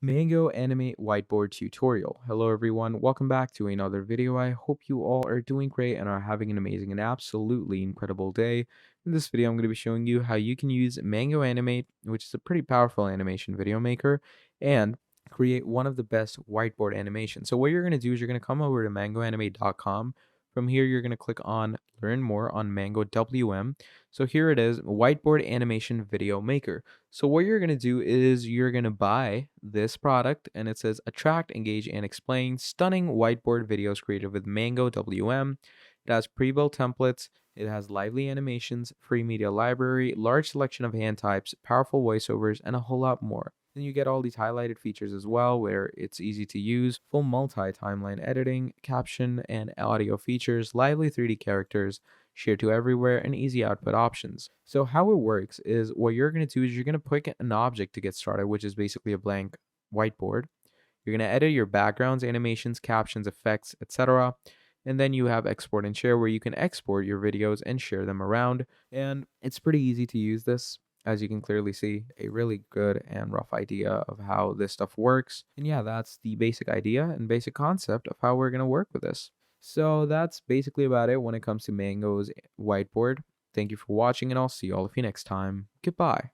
Mango Animate Whiteboard tutorial. Hello everyone, welcome back to another video. I hope you all are doing great and are having an amazing and absolutely incredible day. In this video, I'm going to be showing you how you can use Mango Animate, which is a pretty powerful animation video maker, and create one of the best whiteboard animations. So what you're going to do is you're going to come over to mangoanimate.com. From here, you're going to click on Learn More on Mango WM. So here it is, Whiteboard Animation Video Maker. So what you're going to do is you're going to buy this product, and it says attract, engage, and explain stunning whiteboard videos created with Mango WM. It has pre-built templates. It has lively animations, free media library, large selection of hand types, powerful voiceovers, and a whole lot more. Then you get all these highlighted features as well, where it's easy to use, full multi-timeline editing, caption and audio features, lively 3D characters, share to everywhere, and easy output options. So how it works is what you're going to do is you're going to pick an object to get started, which is basically a blank whiteboard. You're going to edit your backgrounds, animations, captions, effects, etc. And then you have export and share, where you can export your videos and share them around. And it's pretty easy to use this. As you can clearly see, a really good and rough idea of how this stuff works. And yeah, that's the basic idea and basic concept of how we're going to work with this. So that's basically about it when it comes to Mango's whiteboard. Thank you for watching, and I'll see all of you next time. Goodbye.